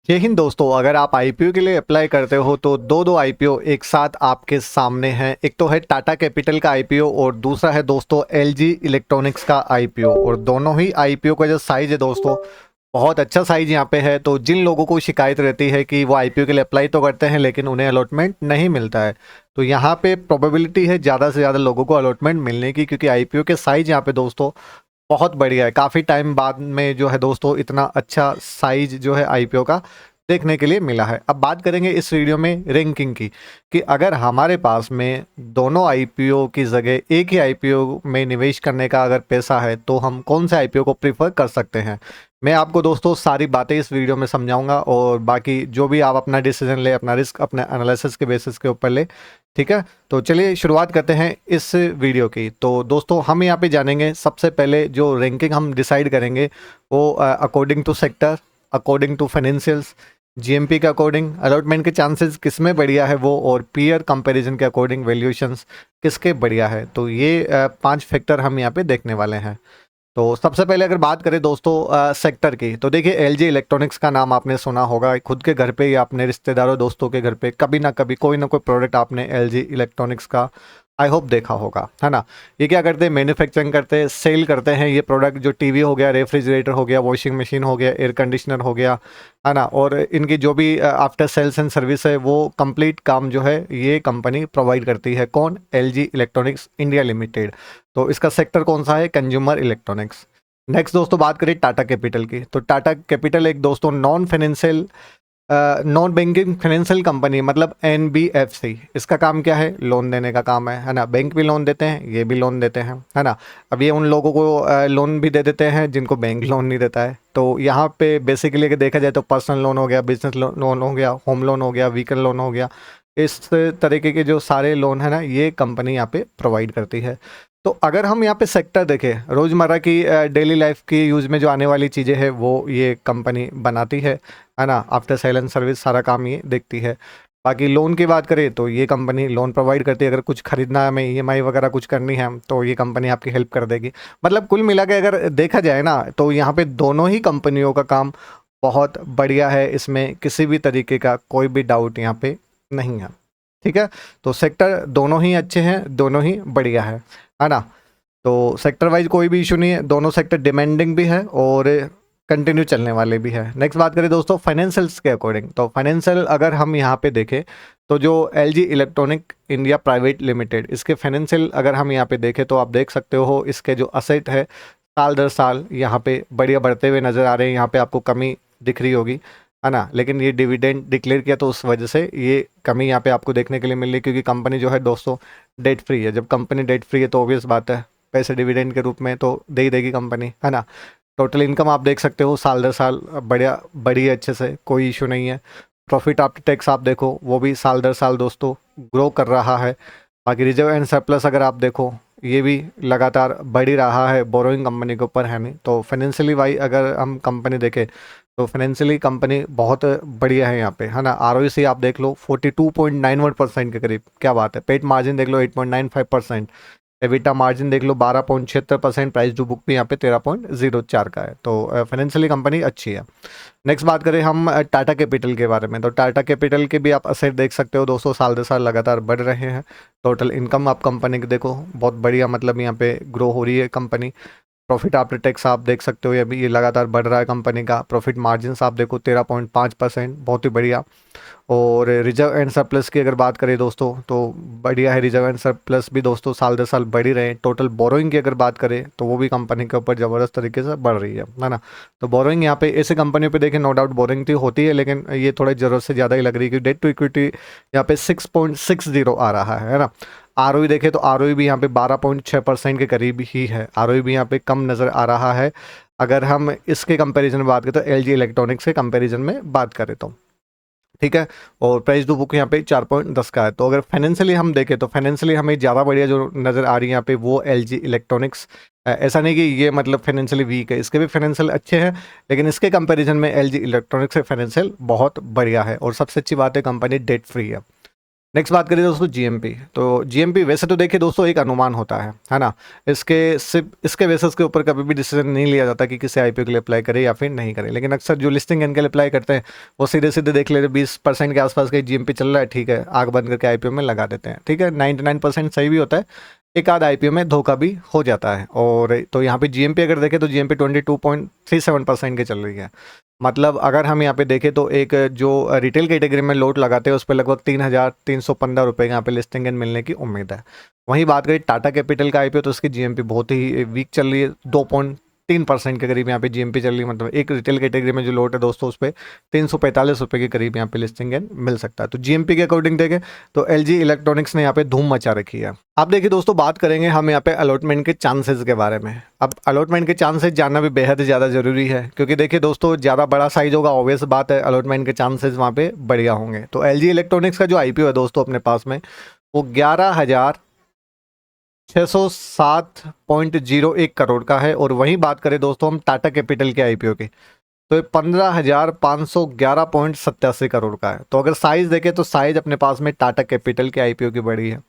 जय हिंद दोस्तों। अगर आप आईपीओ के लिए अप्लाई करते हो तो दो आईपीओ एक साथ आपके सामने हैं। एक तो है टाटा कैपिटल का आईपीओ और दूसरा है दोस्तों एलजी इलेक्ट्रॉनिक्स का आईपीओ। और दोनों ही आईपीओ का जो साइज है दोस्तों, बहुत अच्छा साइज यहाँ पे है। तो जिन लोगों को शिकायत रहती है कि वो आईपीओ के लिए अप्लाई तो करते हैं लेकिन उन्हें अलॉटमेंट नहीं मिलता है, तो यहाँ पे प्रोबेबिलिटी है ज़्यादा से ज़्यादा लोगों को अलॉटमेंट मिलने की, क्योंकि आईपीओ के साइज यहाँ पे दोस्तों बहुत बढ़िया है। काफ़ी टाइम बाद में जो है दोस्तों इतना अच्छा साइज जो है आईपीओ का देखने के लिए मिला है। अब बात करेंगे इस वीडियो में रैंकिंग की, कि अगर हमारे पास में दोनों आईपीओ की जगह एक ही आईपीओ में निवेश करने का अगर पैसा है तो हम कौन से आईपीओ को प्रीफर कर सकते हैं। मैं आपको दोस्तों सारी बातें इस वीडियो में समझाऊंगा और बाकी जो भी आप अपना डिसीजन ले, अपना रिस्क अपने एनालिसिस के बेसिस के ऊपर ले। ठीक है, तो चलिए शुरुआत करते हैं इस वीडियो की। तो दोस्तों हम यहाँ पे जानेंगे, सबसे पहले जो रैंकिंग हम डिसाइड करेंगे वो according to sector, according to financials, GMP के अकॉर्डिंग अलॉटमेंट के चांसेस किसमें बढ़िया है वो, और पीयर कंपैरिजन के अकॉर्डिंग वैल्यूएशंस किसके बढ़िया है। तो ये 5 फैक्टर हम यहाँ पे देखने वाले हैं। तो सबसे पहले अगर बात करें दोस्तों सेक्टर की, तो देखिए एलजी इलेक्ट्रॉनिक्स का नाम आपने सुना होगा। खुद के घर पे या अपने रिश्तेदारों दोस्तों के घर पे कभी ना कभी कोई ना कोई प्रोडक्ट आपने एलजी इलेक्ट्रॉनिक्स का आई होप देखा होगा, है ना। ये क्या करते हैं, मैन्युफैक्चरिंग करते हैं, सेल करते हैं ये प्रोडक्ट। जो टीवी हो गया, रेफ्रिजरेटर हो गया, वॉशिंग मशीन हो गया, एयर कंडीशनर हो गया, है ना। और इनकी जो भी आफ्टर सेल्स एंड सर्विस है वो कंप्लीट काम जो है ये कंपनी प्रोवाइड करती है। कौन? LG electronics India limited. तो इसका सेक्टर कौन सा है? Consumer electronics. नेक्स्ट दोस्तों बात करें टाटा कैपिटल की, तो टाटा कैपिटल एक दोस्तों नॉन बैंकिंग फाइनेंशियल कंपनी, मतलब एनबीएफसी। इसका काम क्या है? लोन देने का काम है ना। बैंक भी लोन देते हैं, ये भी लोन देते हैं, है ना। अब ये उन लोगों को लोन भी दे देते हैं जिनको बैंक लोन नहीं देता है। तो यहाँ पे बेसिकली अगर देखा जाए तो पर्सनल लोन हो गया, बिजनेस लोन हो गया, होम लोन हो गया, व्हीकल लोन हो गया, इस तरीके के जो सारे लोन है ना ये कंपनी यहाँ पे प्रोवाइड करती है। तो अगर हम यहाँ पे सेक्टर देखें, रोज़मर्रा की डेली लाइफ की यूज़ में जो आने वाली चीज़ें हैं वो ये कंपनी बनाती है ना। आफ्टर सेल एंड सर्विस सारा काम ये देखती है। बाकी लोन की बात करें तो ये कंपनी लोन प्रोवाइड करती है। अगर कुछ खरीदना है, हमें ईएमआई वगैरह कुछ करनी है तो ये कंपनी आपकी हेल्प कर देगी। मतलब कुल मिला के अगर देखा जाए ना तो यहाँ पे दोनों ही कंपनियों का काम बहुत बढ़िया है। इसमें किसी भी तरीके का कोई भी डाउट यहाँ पे नहीं है। ठीक है, तो सेक्टर दोनों ही अच्छे हैं, दोनों ही बढ़िया है ना। तो सेक्टर वाइज कोई भी इशू नहीं है, दोनों सेक्टर डिमांडिंग भी है और कंटिन्यू चलने वाले भी है। नेक्स्ट बात करें दोस्तों फाइनेंशियल्स के अकॉर्डिंग, तो फाइनेंशियल अगर हम यहाँ पे देखें तो जो LG electronic India private limited, इसके फाइनेंशियल अगर हम यहाँ पे देखें तो आप देख सकते हो इसके जो असेट है साल दर साल यहाँ पे बढ़िया बढ़ते हुए नज़र आ रहे हैं। यहाँ पे आपको कमी दिख रही होगी, है ना। लेकिन ये डिविडेंड डिक्लेयर किया तो उस वजह से ये कमी यहाँ पे आपको देखने के लिए मिल रही है, क्योंकि कंपनी जो है दोस्तों डेट फ्री है। जब कंपनी डेट फ्री है तो ऑब्वियस बात है पैसे डिविडेंड के रूप में तो दे ही देगी कंपनी, है ना। टोटल इनकम आप देख सकते हो साल दर साल बढ़िया बढ़ी है, अच्छे से कोई इशू नहीं है। प्रॉफिट आफ्टर टैक्स आप देखो वो भी साल दर साल दोस्तों ग्रो कर रहा है। बाकी रिजर्व एंड सरप्लस अगर आप देखो ये भी लगातार बढ़ ही रहा है, बोरोइंग कंपनी के ऊपर है नहीं। तो फाइनेंशियली वाई अगर हम कंपनी देखें तो फाइनेंशियली कंपनी बहुत बढ़िया है यहाँ पे, है ना। आरओसी आप देख लो 42.91% के करीब, क्या बात है। पेट मार्जिन देख लो 8.95%, एबिटा मार्जिन देख लो 12.76%, प्राइस टू बुक भी यहाँ पे 13.04 का है। तो फाइनेंशियली कंपनी अच्छी है। नेक्स्ट बात करें हम टाटा कैपिटल के बारे में, तो टाटा कैपिटल के भी आप असेट देख सकते हो दोस्तों साल दर साल लगातार बढ़ रहे हैं। टोटल इनकम आप कंपनी की देखो बहुत बढ़िया, मतलब यहाँ पे ग्रो हो रही है कंपनी। प्रॉफिट आफ्टर टैक्स आप देख सकते हो ये लगातार बढ़ रहा है कंपनी का। प्रॉफिट मार्जिन आप देखो 13.5%, बहुत ही बढ़िया। और रिजर्व एंड सरप्लस की अगर बात करें दोस्तों तो बढ़िया है, रिजर्व एंड सरप्लस भी दोस्तों साल दर साल बढ़ ही रहे हैं। टोटल बोरोइंग की अगर बात करें तो वो भी कंपनी के ऊपर ज़बरदस्त तरीके से बढ़ रही है ना। तो बोरोइंग यहाँ पे ऐसे कंपनियों पे देखें नो डाउट बोरोइंग तो होती है, लेकिन ये थोड़ी ज़रूरत से ज़्यादा ही लग रही है, क्योंकि डेट टू इक्विटी यहाँ पे 6.60 आ रहा है ना। आरओई देखें तो आरओई भी यहाँ पे 12.6% के करीब ही है। आरओई भी यहाँ पे कम नज़र आ रहा है अगर हम इसके कंपैरिजन में बात करें तो एलजी इलेक्ट्रॉनिक्स के कंपैरिजन में बात करें तो। ठीक है, और प्राइस टू बुक यहाँ पे 4.10 का है। तो अगर फाइनेंशियली हम देखें तो फाइनेंशियली हमें ज़्यादा बढ़िया जो नज़र आ रही है यहाँ पे वो एलजी इलेक्ट्रॉनिक्स। ऐसा नहीं कि ये मतलब फाइनेंशियली वीक है, इसके भी फाइनेंशियल अच्छे हैं, लेकिन इसके कंपैरिजन में एलजी इलेक्ट्रॉनिक्स के फाइनेंशियल बहुत बढ़िया है। और सबसे अच्छी बात है कंपनी डेट फ्री है। नेक्स्ट बात करें दोस्तों जीएमपी। तो जीएमपी वैसे तो देखिए दोस्तों एक अनुमान होता है ना, इसके सिर्फ इसके बेसिस के ऊपर कभी भी डिसीजन नहीं लिया जाता कि किसी आईपीओ के लिए अप्लाई करे या फिर नहीं करे। लेकिन अक्सर जो लिस्टिंग इनके लिए अप्लाई करते हैं वो सीधे सीधे देख लेते 20% के आसपास का जीएमपी चल रहा है, ठीक है, आग बंद करके आईपीओ में लगा देते हैं, ठीक है। 99% सही भी होता है, एक आध आईपीओ में धोखा भी हो जाता है। और तो यहाँ पे जीएमपी अगर देखें तो जीएमपी 22.37% की चल रही है। मतलब अगर हम यहाँ पे देखें तो एक जो रिटेल कैटेगरी में लोट लगाते हैं उस पर लगभग 3,315 रुपये यहाँ पे लिस्टिंग इन मिलने की उम्मीद है। वहीं बात करें टाटा कैपिटल का आईपीओ तो उसकी जीएमपी बहुत ही वीक चल रही है, 2.3% के करीब यहाँ पे जीएमपी चल रही है। मतलब एक रिटेल कैटेगरी में जो लोट है दोस्तों उस पर 345 रुपये के करीब यहाँ पे लिस्टिंग इन मिल सकता है। तो जीएमपी के अकॉर्डिंग देखें तो एलजी इलेक्ट्रॉनिक्स ने यहाँ पे धूम मचा रखी है। आप देखिए दोस्तों, बात करेंगे हम यहाँ पे अलॉटमेंट के चांसेस के बारे में। अब अलॉटमेंट के चांसेस जानना भी बेहद ज़्यादा ज़रूरी है, क्योंकि देखिए दोस्तों ज़्यादा बड़ा साइज होगा, ऑब्वियस बात है अलॉटमेंट के चांसेस वहाँ पे बढ़िया होंगे। तो एलजी इलेक्ट्रॉनिक्स का जो आईपीओ है दोस्तों अपने पास में वो 11,607.01 करोड़ का है। और वहीं बात करें दोस्तों हम टाटा कैपिटल के आईपीओ की तो 15,511.87 करोड़ का है। तो अगर साइज देखें तो साइज अपने पास में टाटा कैपिटल के आईपीओ की बड़ी है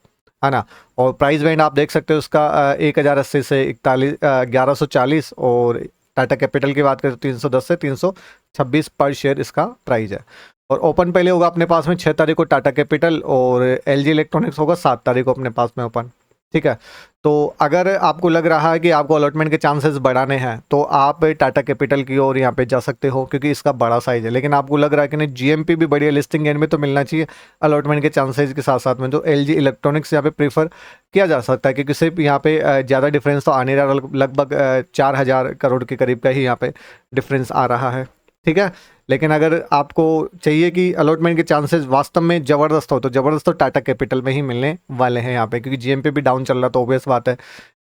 ना। और प्राइस बैंड आप देख सकते हो उसका 1,080 से 1140, और टाटा कैपिटल की बात करें तो 310 से 326 पर शेयर इसका प्राइस है। और ओपन पहले होगा अपने पास में 6 तारीख को टाटा कैपिटल, और एलजी इलेक्ट्रॉनिक्स होगा 7 तारीख को अपने पास में ओपन, ठीक है। तो अगर आपको लग रहा है कि आपको अलॉटमेंट के चांसेस बढ़ाने हैं तो आप टाटा कैपिटल की ओर यहाँ पे जा सकते हो, क्योंकि इसका बड़ा साइज है। लेकिन आपको लग रहा है कि नहीं जीएमपी भी बढ़िया लिस्टिंग एंड में तो मिलना चाहिए अलॉटमेंट के चांसेस के साथ साथ में, तो एलजी इलेक्ट्रॉनिक्स यहाँ पे प्रीफर किया जा सकता है, क्योंकि सिर्फ यहाँ पे ज़्यादा डिफरेंस तो आने रहा, लगभग 4,000 करोड़ के करीब का ही यहाँ पे डिफरेंस आ रहा है, ठीक है। लेकिन अगर आपको चाहिए कि अलॉटमेंट के चांसेस वास्तव में ज़बरदस्त हो तो ज़बरदस्त तो टाटा कैपिटल में ही मिलने वाले हैं यहाँ पे, क्योंकि जीएमपी भी डाउन चल रहा तो ऑब्वियस बात है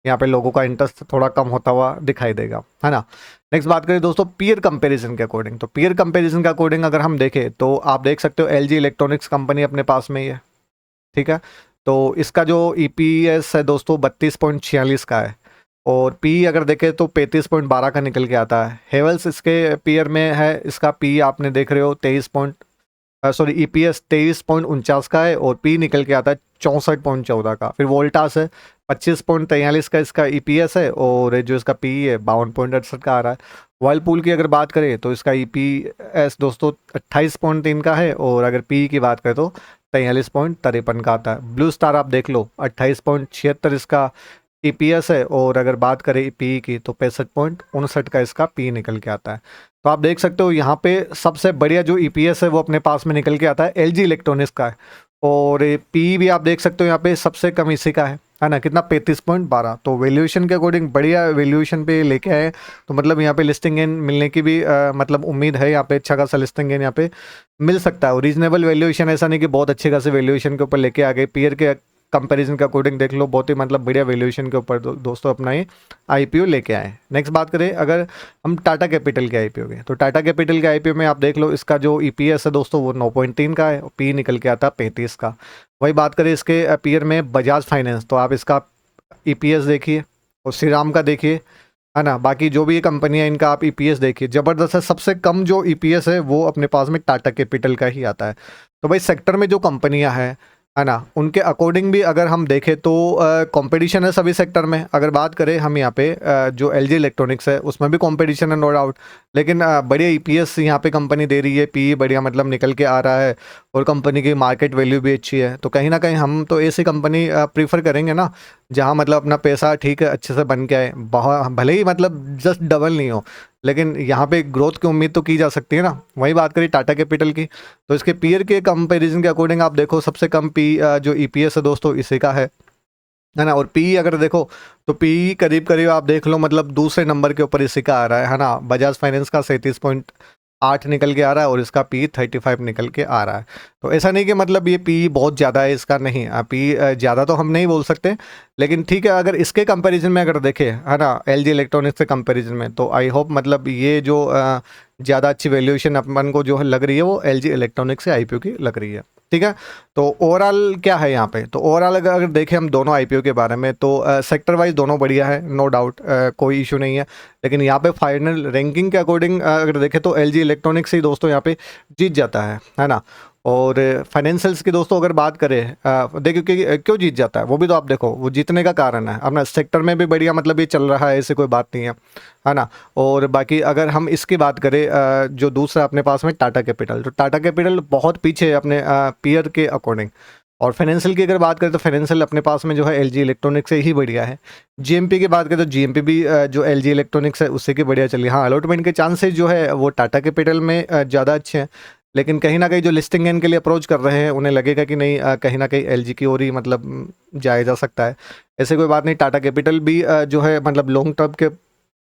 यहाँ पे लोगों का इंटरेस्ट थोड़ा कम होता हुआ दिखाई देगा, है ना। नेक्स्ट बात करें दोस्तों पीयर कंपैरिजन के अकॉर्डिंग। तो पीयर कंपैरिजन के अकॉर्डिंग अगर हम देखें तो आप देख सकते हो एलजी इलेक्ट्रॉनिक्स कंपनी अपने पास में ही है, ठीक है। तो इसका जो ईपीएस है दोस्तों 32.46 का है, और पी अगर देखें तो 35.12 का निकल के आता है। हेवल्स इसके पीयर में है, इसका पी आपने देख रहे हो ईपीएस 23.49 का है, और पी निकल के आता है 64.14 का। फिर वोल्टास है 25.43 का इसका ईपीएस है, और जो इसका पी है 52.68 का आ रहा है। वर्लपूल की अगर बात करें तो इसका ईपीएस दोस्तों 28.3 का है, और अगर पी की बात करें तो 43.53 का आता है। ब्लू स्टार आप देख लो 28.76 इसका ईपीएस है, और अगर बात करें पी की तो 65.59 का इसका पी निकल के आता है। तो आप देख सकते हो यहाँ पे सबसे बढ़िया जो ईपीएस है वो अपने पास में निकल के आता है एलजी इलेक्ट्रॉनिक्स का है, और पी भी आप देख सकते हो यहाँ पे सबसे कम इसी का है ना, कितना 35.12। तो वैल्यूएशन के अकॉर्डिंग बढ़िया वैल्यूएशन पे लेके आए, तो मतलब यहाँ पे लिस्टिंग इन मिलने की भी मतलब उम्मीद है, यहाँ पे अच्छा खासा लिस्टिंग इन यहाँ पे मिल सकता है। रीजनेबल वैल्यूएशन, ऐसा नहीं कि बहुत अच्छे खासे वैल्यूएशन के ऊपर लेके आ गए। पीयर के कंपैरिजन के अकॉर्डिंग देख लो बहुत ही मतलब बढ़िया वैल्यूएशन के ऊपर दोस्तों अपना ये आईपीओ लेके आए। नेक्स्ट बात करें अगर हम टाटा कैपिटल के आईपीओ के, तो टाटा कैपिटल के आईपीओ में आप देख लो इसका जो ईपीएस है दोस्तों वो 9.3 का है, और पी निकल के आता 35 का। वही बात करें इसके पीयर में बजाज फाइनेंस, तो आप इसका ईपीएस देखिए और श्री राम का देखिए, है ना। बाकी जो भी ये कंपनी है इनका आप ईपीएस देखिए, ज़बरदस्त है। सबसे कम जो ईपीएस है वो अपने पास में टाटा कैपिटल का ही आता है। तो भाई सेक्टर में जो कंपनियां हैं, है ना, उनके अकॉर्डिंग भी अगर हम देखें तो कंपटीशन है सभी सेक्टर में। अगर बात करें हम यहाँ पे जो एलजी इलेक्ट्रॉनिक्स है उसमें भी कंपटीशन है नो डाउट, लेकिन बढ़िया ईपीएस यहाँ पे कंपनी दे रही है, पी बढ़िया मतलब निकल के आ रहा है, और कंपनी की मार्केट वैल्यू भी अच्छी है। तो कहीं ना कहीं हम तो ऐसी कंपनी प्रीफर करेंगे ना जहाँ मतलब अपना पैसा ठीक है अच्छे से बन के आए, भले ही मतलब जस्ट डबल नहीं हो, लेकिन यहाँ पे ग्रोथ की उम्मीद तो की जा सकती है ना। वही बात करें टाटा कैपिटल की, तो इसके पीयर के कंपैरिजन के अकॉर्डिंग आप देखो सबसे कम पी जो ईपीएस है दोस्तों इसी का है ना। और पी अगर देखो तो पी करीब करीब आप देख लो मतलब दूसरे नंबर के ऊपर इसी का आ रहा है ना। बजाज फाइनेंस का 37.8 निकल के आ रहा है, और इसका पी 35 निकल के आ रहा है। तो ऐसा नहीं कि मतलब ये पी बहुत ज़्यादा है इसका, नहीं, पी ज़्यादा तो हम नहीं बोल सकते, लेकिन ठीक है अगर इसके कंपैरिजन में अगर देखें, है ना, एलजी इलेक्ट्रॉनिक्स के कंपैरिजन में, तो आई होप मतलब ये जो ज़्यादा अच्छी वैल्यूएशन अपन को जो लग रही है वो एलजी इलेक्ट्रॉनिक्स से आईपीओ की लग रही है, ठीक है। तो ओवरऑल क्या है यहाँ पे, तो ओवरऑल अगर देखें हम दोनों आईपीओ के बारे में तो सेक्टर वाइज दोनों बढ़िया है, नो डाउट, कोई इशू नहीं है। लेकिन यहाँ पे फाइनल रैंकिंग के अकॉर्डिंग अगर देखें तो एलजी इलेक्ट्रॉनिक्स ही दोस्तों यहाँ पे जीत जाता है ना। और फाइनेंशियल्स की दोस्तों अगर बात करें, देखिए कि क्यों जीत जाता है वो भी तो आप देखो, वो जीतने का कारण है अपना सेक्टर में भी बढ़िया, मतलब ये चल रहा है, ऐसे कोई बात नहीं है ना। और बाकी अगर हम इसकी बात करें, जो दूसरा अपने पास में टाटा कैपिटल, तो टाटा कैपिटल बहुत पीछे है अपने पीयर के अकॉर्डिंग। और फाइनेंशियल की अगर बात करें तो फाइनेंशियल अपने पास में जो है एलजी इलेक्ट्रॉनिक्स से ही बढ़िया है। जीएमपी की बात करें तो जीएमपी भी जो एलजी इलेक्ट्रॉनिक्स है उससे की बढ़िया चली। हाँ, अलॉटमेंट के चांसेस जो है वो टाटा कैपिटल में ज़्यादा अच्छे हैं, लेकिन कहीं न कहीं जो लिस्टिंग इनके लिए अप्रोच कर रहे हैं, उन्हें लगेगा कि नहीं कहीं न कहीं एलजी की ओर ही मतलब जाया जा सकता है। ऐसे कोई बात नहीं, टाटा कैपिटल भी जो है मतलब लॉन्ग टर्म के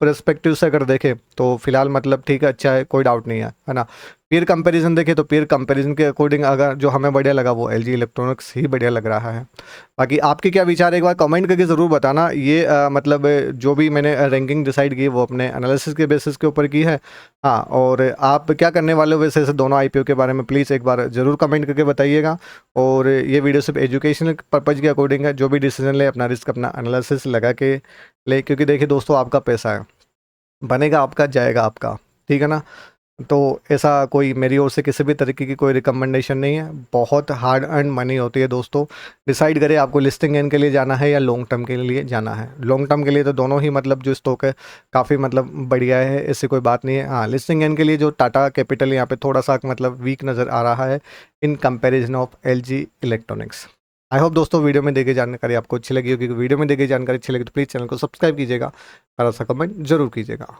पर्सपेक्टिव से अगर देखें तो फिलहाल मतलब ठीक है, अच्छा है, कोई डाउट नहीं है ना। पीयर कंपैरिजन देखें तो पीयर कंपैरिजन के अकॉर्डिंग अगर जो हमें बढ़िया लगा वो एलजी इलेक्ट्रॉनिक्स ही बढ़िया लग रहा है। बाकी आपके क्या विचार है एक बार कमेंट करके ज़रूर बताना। ये मतलब जो भी मैंने रैंकिंग डिसाइड की वो अपने एनालिसिस के बेसिस के ऊपर की है। हाँ, और आप क्या करने वाले हो वैसे ऐसे दोनों आईपीओ के बारे में प्लीज़ एक बार ज़रूर कमेंट करके बताइएगा। और ये वीडियो सिर्फ एजुकेशनल पर्पज़ के अकॉर्डिंग है, जो भी डिसीजन ले अपना रिस्क अपना एनालिसिस लगा के ले, क्योंकि देखिए दोस्तों आपका पैसा है, बनेगा आपका जाएगा आपका, ठीक है ना। तो ऐसा कोई मेरी ओर से किसी भी तरीके की कोई रिकमेंडेशन नहीं है, बहुत हार्ड अर्न मनी होती है दोस्तों। डिसाइड करें आपको लिस्टिंग गेन के लिए जाना है या लॉन्ग टर्म के लिए जाना है। लॉन्ग टर्म के लिए तो दोनों ही मतलब जो स्टॉक है काफ़ी मतलब बढ़िया है, इससे कोई बात नहीं है। हाँ, लिस्टिंग गेन के लिए जो टाटा कैपिटल यहाँ पे थोड़ा सा मतलब वीक नज़र आ रहा है in comparison of LG electronics. I hope दोस्तों वीडियो में दी गई जानकारी आपको अच्छी लगी होगी। वीडियो में दी गई जानकारी अच्छी लगी तो प्लीज़ चैनल को सब्सक्राइब कीजिएगा और ऐसा कमेंट जरूर कीजिएगा।